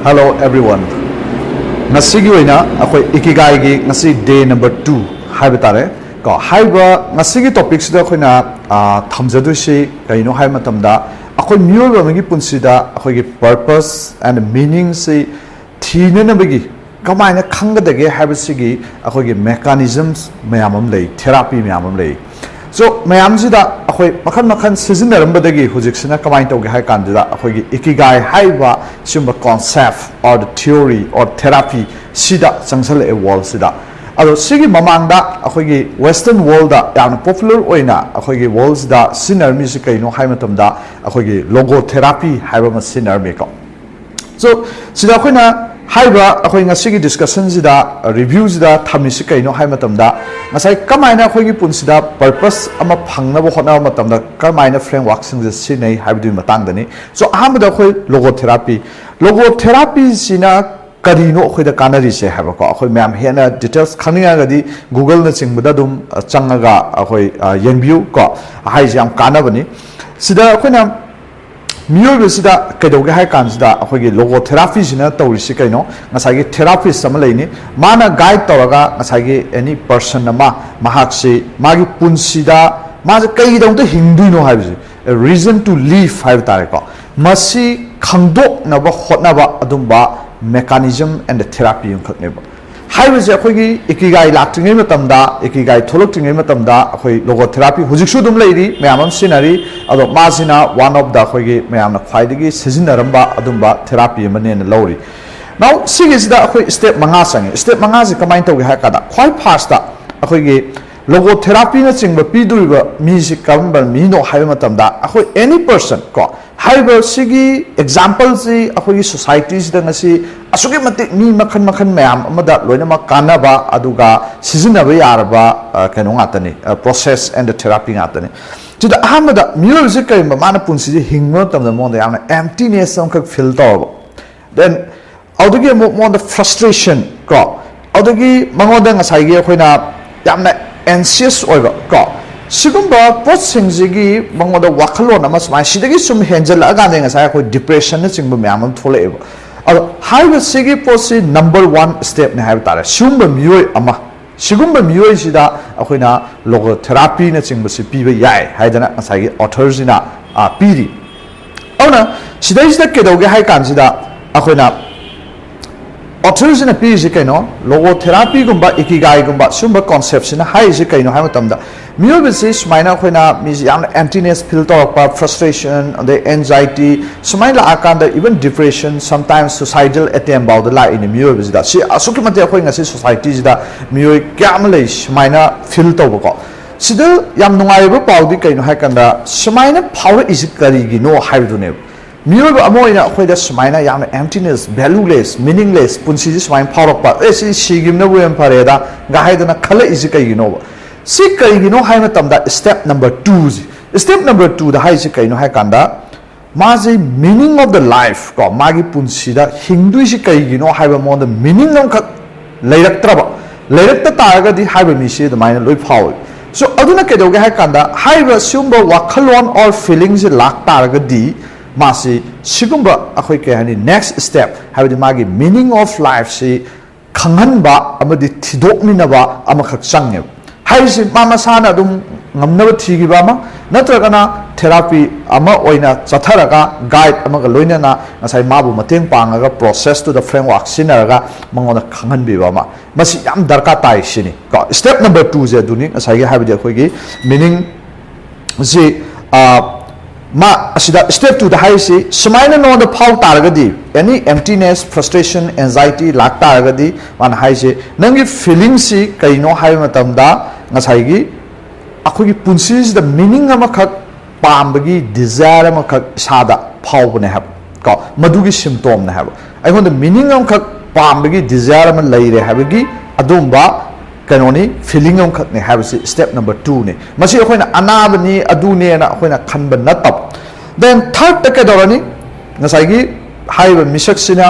Hello everyone. Ngasigi oina akoi ikigai gi ngasi day number 2 haiba tare ko haiba ngasigi topics da khoina thamjadu shi kaino hai matamda akoi myoba magi punsida akoi gi purpose and meaning se thine na bagi kamaina khangdage haiba sigi akoi gi mechanisms mayamam lei therapy mayamam lei so mayam sida akoi makhan sizinarambadagi hujiksina kamai tawge hai kandida akoi gi ikigai haiba simba concept or the theory or therapy sida changsal e wall sida ado sigi mamangda akoi gi western world da yam popular oina akoi gi walls da sinar mi si kaino hai matamda akoi gi logotherapy haiba ma sinar me ko so sida akoina haiba akoi ngasigi discussion sida reviews da thamisi kaino hai matamda ngasai kamaina akoi gi punsida purpose ama phangna bo khona matamda kamaina framework sing je sinai haibdu matang dani so ahamda akoi logotherapy sina karino akoi da kanari se haiba ko akoi ma'am hena details khania gadi google na chingbuda dum changaga akoi yenview ko hai jam kana bani sida akoina Miyobisida kadoge hai kansida akogi logotherapy sina tawrisi kaino ngasagi therapist sama leini mana guide tawraga ngasagi any person nama mahakse magi punsida maje kai dongte hingduino haibisi a reason to live haib tare ko masi khangdok naba hotnaba adumba mechanism and the therapy yungkhakneba haibisi akogi ikigai laktingai matamda ikigai tholoktingai matamda akoi logotherapy hujiksu dum leiri mayamam sinari ado masina one of the akogi mayamna khwaidagi sizinaramba adumba therapy manena lori now sigisida akoi step manga sangi step manga ji kamai tawge hakada khwai first da akogi logotherapy na chingba piduriba mi si kamba mi no haiba matamda akoi any person ko haiba sigi example si akoi societies da ngasi asugi mate mi makhan mayam amada loina ma kanaba aduga sizinaba yaraba kanu ngatani process and the therapy ngatani jida ahamada music kai mana punsi ji hingmo tamda mon da yamna emptiness some ka feel to then adugi mo the frustration ko adugi mangoda ngasai gi khoina yamna anxious oiba ko sigumba potsingji mangoda wakhalon ama smai sidagi sum henjal aga ne ngasai ko depression na chingba mayam tholeba haiba sigi posi number 1 step ne haib tare sigumba miyoi sida akoina logotherapy na chingba si piba yai haidana ngasai gi authors ina piri ona sidai sida kedoge hai kan sida akoina authors in a piece kaino logotherapy gumba ikigai gumba sumba concepts in a high kaino hamatamda miyobisi smaina khoina mi yam emptiness feel to frustration the anxiety smaila akanda even depression sometimes suicidal attempt about the life in the miyobisi da si asuki mate khoinga si society da miyoi kyam lei smaina feel to ko sida yam nungai ba pawdi kaino hakanda smaina power is kari gi no haidune Miyobba amoina akoida smaina yam emptiness valueless meaningless punsi ji smain phawrakpa si sigimna bu em phareda ga haidana khala isi kai gino si kai gino haina tamda step number 2 ji step number 2 da hai si kai no hai kanda ma ji meaning of the life ko magi punsi da hingdu si kai gino haiba mo the meaning nam kha leirakta taraga di haiba mi si da maina loi phaw so aduna ke doge hai kanda haiba sumba wakhalon or feelings lak taraga di Masi sigumba akoi ke hani next step habdi magi meaning of life si khanghanba amadi thidokminaba amakhak changne haisi mama sana dum ngamnaba thigiba ma natragana therapy ama oina chatharaga guide amaga loinana ngasai mabu mateng pangaga process to the framework sinaraga mangona khanghanbiba ma masi yam darka tai sini ko step number 2 je duni ngasai ge habdi akoi gi meaning si ma asida step 2 da haisi smaina no the power targadi any emptiness frustration anxiety lak targadi man haisi nangi feelings si kaino hai matamda ngasai gi akhogi punsi the meaning ama khak pambagi desire ama khak sada power ne hab ko madugi symptom ne hab I want the meaning am khak pambagi desire ama leire habagi adumba kanoni feeling am khak ne habisi step number 2 ne masi akoina anabani adune na akoina khanba natap then third ta kedorani ngasai gi haiba misak sina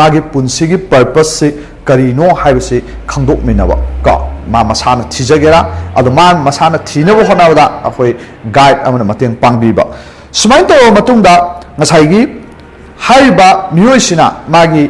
magi punsi gi purpose se karino haibisi khangdok minaba ka ma masana thijagera adu man masana thinabo honawda akoi guide amana mateng pangbiba sumain to matungda ngasai gi haiba miyoisina magi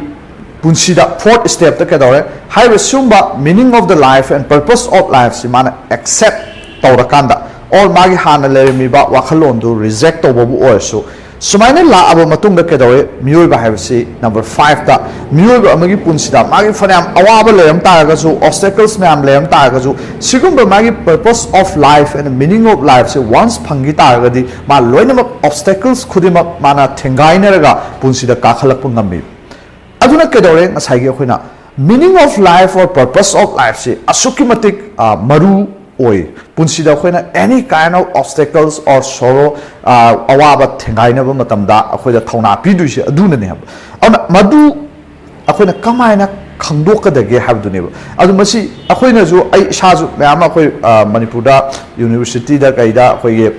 punsida fourth step ta kedore haiba sumba meaning of the life and purpose of life si mana accept tawrakanda or magi hana lerimi ba wakhalon du reject to bobu oisu sumaina la aba matung da kedore miyoi ba haibsi number 5 da miyoi ba amagi punsida magi fanam awaba leram ta ga su obstacles nam leram ta ga su sigumba magi purpose of life and meaning of life se once phangi ta ga di ma loina obstacles khudima mana thengai na ga punsida ka khalak pu ngami aduna kedore ngasai ge khoina meaning of life or purpose of life se asukimatik maru oi punsida khoina any kind of obstacles or sorrow awaba thengai na ba matamda akhoida thona pi du se aduna ne hab madu akhoina kamaina khangdok ka dage hab du ne ba adu masi akhoina ju ai sha ju mayam akhoi manipur da university da kaida akhoi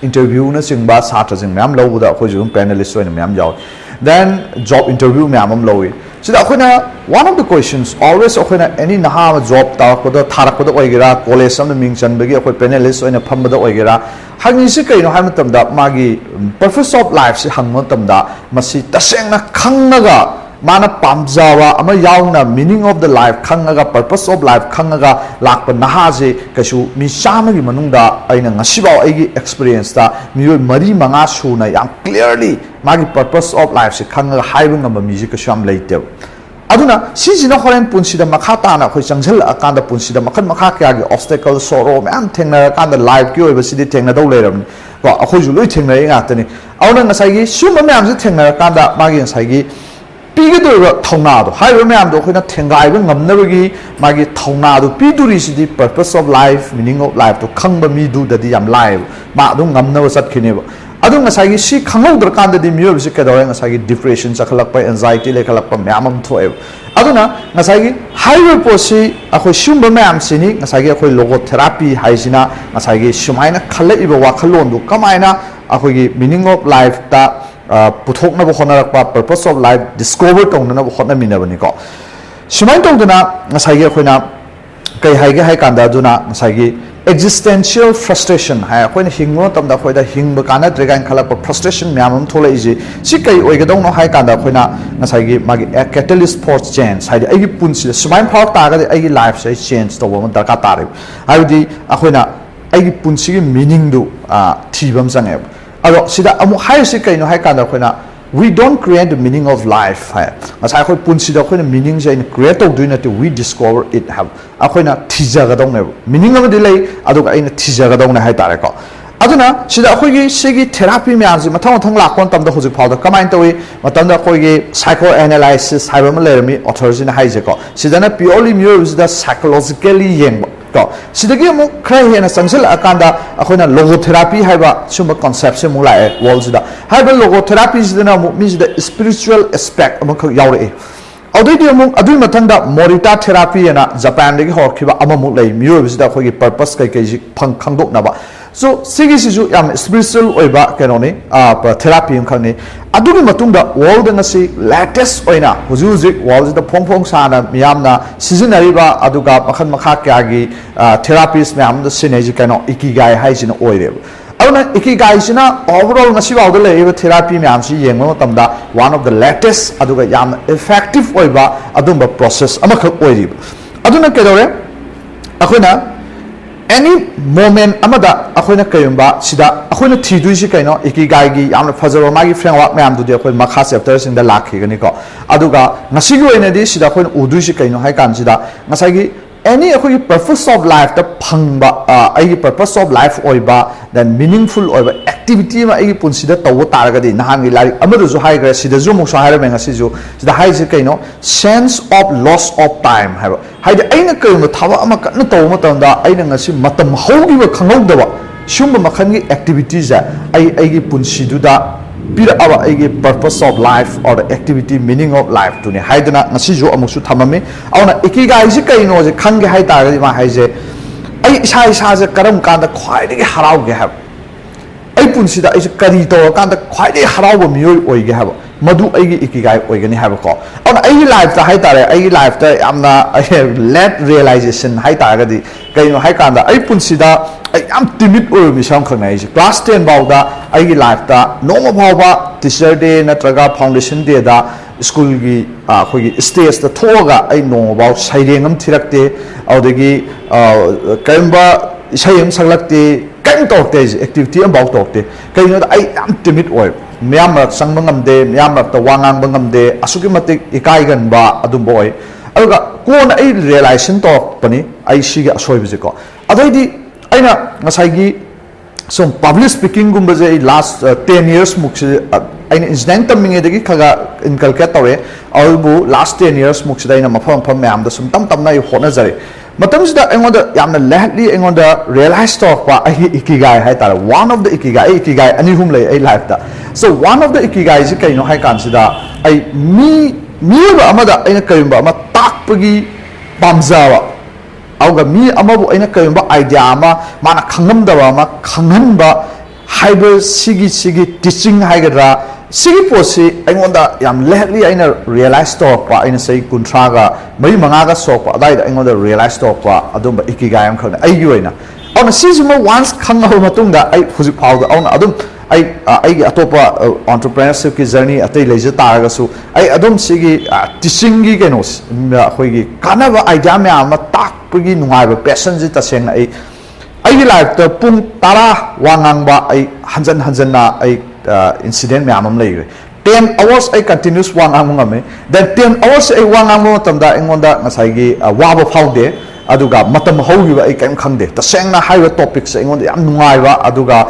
interview na singba satra jing mayam lo da akhoi ju panelist oina mayam jaw then job interview mayam am lowi so akhona one of the questions always akhona any naha job ta ko da tharak ko da oigera college sam ming chan bagi akhoi panelist oina pham da oigera hangi si kai no ham tam da magi purpose of life si hangmo tam da masi taseng na khangnaga mana pamjawa ama yauna meaning of the life khangaga purpose of life khangaga lakpa naha je kasu mi chama gi manungda aina ngasibaw aigi experience ta mi mari manga suna yam clearly magi purpose of life se khangaga haibung ngam mi ji kasu am leite aduna si jina horen punsida makha ta na khoi changjal akanda punsida makhan makha kya gi obstacle sorrow man thengna kanda life ki oiba sidi thengna do leram ko akhoi ju loi thengna nga tani auna ngasai gi suma myam se thengna kanda magi ngasai gi pigidura thongna do haiba myam do khoina thengai ba ngamnabagi magi thongna do piduri sidi purpose of life meaning of life to khangba mi du da di yam live ma do ngamna ba sat khine ba adu ngasai gi si khangau dar kan da di miyo bi ka dore ngasai gi depression chakhalak pa anxiety le khalak pa myam am thoe aduna ngasai gi haiba posi akhoi shumba myam sini ngasai gi akhoi logotherapy haisina ngasai gi sumaina khalla iba wakhalon du kamaina akhoi gi meaning of life ta puthokna bo khona rakpa purpose of life discover tongna na bo khona mina bani ko sumain tongduna ngasai ge khoina kai haige hai kanda duna ngasai ge existential frustration ha khoina hingmo tamda khoida hingba kana dregan khala pa frustration myamam thola iji si kai oiga dong no hai kanda khoina ngasai ge magi catalyst for change haidi agi punsi sumain phau ta ga agi life sai change to bo darka tare haidi akhoina agi punsi ge meaning du thibam sange alo sida amu hai si kai no hai kanda khoina we don't create the meaning of life ha asai khoi punsi da khoina meaning je create to do na to we discover it have akhoina thija ga dong ne meaning am dilai adu ga ina thija ga dong na hai tare ko aduna sida khoi gi segi therapy me aji mathang mathang la kon tam da hojik phau da kamain to we matam da khoi gi psychoanalysis haiba ma lerami authors in hai je ko sida na purely music da psychologically yeng ko sidagi mu khrai hena sangsel akanda akhona logotherapy haiba sumba concept se mu lae world sida haiba logotherapy sida mu mi sida spiritual aspect amuk yaure adui di mu adui mathanda morita therapy na japan dagi horkiba amamu lai miyo sida khogi purpose kai kai phang khangdok na ba so sigi sisu yam spiritual oiba kenoni therapy am khangni adui matungda world na si latest oina hujuji world da phongphong sana miyamna seasonary ba aduga makhan makha kya gi therapies miyam da synergy kano ikigai haisina oire auna ikigai sina overall ngasi ba da leiba therapy miyam si yengma tamda one of the latest aduga yam effective oiba adumba process amakha oiri aduna kedore akhona any moment amada akhona kayumba sida akhona thidui si kaino ikigai gi yamna fajaro magi framework mayam du de akhoi makha chapter sing da lakhi gani ko aduga ngasi gi oina di sida akhona udui si kaino hai kan sida ngasai gi any akhoi purpose of life da phangba ai purpose of life oiba then meaningful oiba activity ma ai punsida tawo taraga di nahan gi lari amadu ju hai gra sida ju mok sa hai ra ngasi ju sida hai si kaino sense of loss of time hai haida aina kaima thawa ama kan taw matamda aina ngasi matam hogi ba khangau da shumba makhan gi activities ai gi punsi du da pira aba ai gi purpose of life or the activity meaning of life tu ne haidana ngasi jo amusu thamami auna ikigai ji kaino je khang ge hai ta ga ma hai je ai isa je karam kan da khwai de harau ge ha ai punsi da ai kari to kan da khwai de harau ba miyoi oi ge ha madu aigi ikigai oigani habako ona aigi life ta haitare aigi life ta amna late realization haitagadi kaino haikanda ai punsida ai am timid or misam khangai class 10 bawda aigi life ta noma bawba teacher day natraga foundation day da school gi khogi stage ta thoga ai no baw sairengam thirakte audagi kaimba isayam saglakte kaim tokte activity am baw tokte kaino ai am timid or myam rak sangba ngamde myam rak ta wangang bangamde asuki matik ikai gan ba adum boy aluga kona ai realization to pani ai siga asoi bijiko adoidi aina ngasai gi some public speaking gumba je last 10 years mukse aina engineering taming edagi khaga inculcate tawre albu last 10 years mukse aina mafam pham myam da sum tam na hona jare matam sida engoda yamna lehli engoda realize to pa ai ikigai hai tar one of the ikigai ani hum lay ai life da so one of the ikigai ji kaino hai kan sida ai mi ba amada aina kayumba ama takpagi pamjawa auga mi amabu aina kayumba idea ama mana khangam da ma khanghan ba haiba sigi teaching haigadra sigi posi aingonda yam lehli aina realize to pa aina sei kuntraga mai manga ga so pa dai aingonda realize to pa adumba ikigai am khana ai yoina ona sijuma once khangha matungda ai huji phawda ona adum ai atopa entrepreneurship ki journey atai leje taraga su ai adum sigi teaching gi kenos khoi gi kanaba idea me ama tak pagi nungai ba passion ji ta seng ai life ta pung tara wangang ba ai hanjan na ai incident me amam lei 10 hours ai continuous wangang ngame then 10 hours ai wangang mo tamda engonda ngasai gi waba phaude aduga matam hogiba ai kaim khangde ta sengna haiwa topics engonda yam nungai ba aduga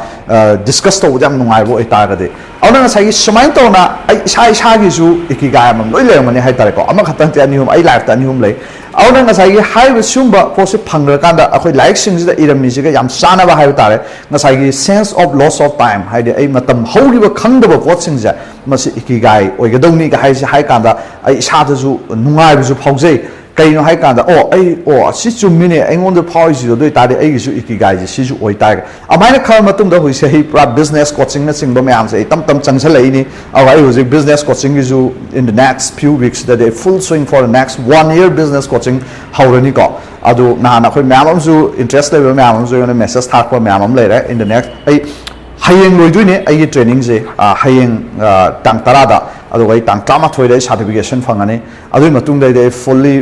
discuss to yam nungai bo ai tarade auna ngasai gi sumain to na ai sai gi su ikigai amam loi lemani hai tare ko ama khatang te ani hum ai life ta ani hum lei auna ngasai gi haiwa sumba posi phangra kanda akhoi like sing ji da irami ji ga yam sana ba hai tare ngasai gi sense of loss of time haide ai matam hogiba khangda ba pot sing ja masi ikigai oigadongni ga hai ji hai kanda ai sa da ju nungai bu ju phaujai kaino hai kanda si chumine aingonda phawai ji doi tade ai gi su ikigai ji si ju oi tai amaina khar matum da hoi se hi pra business coaching na sing ba me am se tam changsalai ni ai hoi business coaching gi ju in the next few weeks that they full swing for the next 1 year business coaching haurani ko adu na na khoi me am ju interest level me am ju na message thak pa me am lai ra in the next ai hayeng loidune ai training je hayeng tang tarada adu ai tang tama thoide certification phangani adu matung dai fully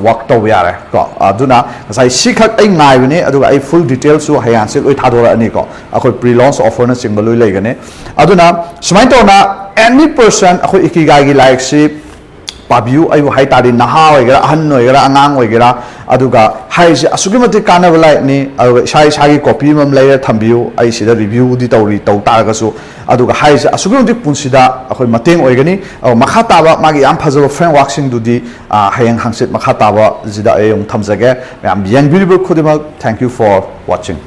work to yare ko aduna sai sikhak ai ngai bani adu ai full details su hayan se loi thadora ani ko akoi pre launch offer na single loi legane aduna sumai to na any person akoi ikigai gi like si pabiu ai hai tari naha oigera ahan oigera angang oigera aduga hai se asugi mati kana balai ni sai gi copy mam lai thambiu ai sida review di tawri taw targa su aduga hai se asugi mati punsida akoi mateng oigani makha taba magi yam phajaba framework sing du di hayang hangsit makha taba jida ai thamjage am young beautiful khudima thank you for watching.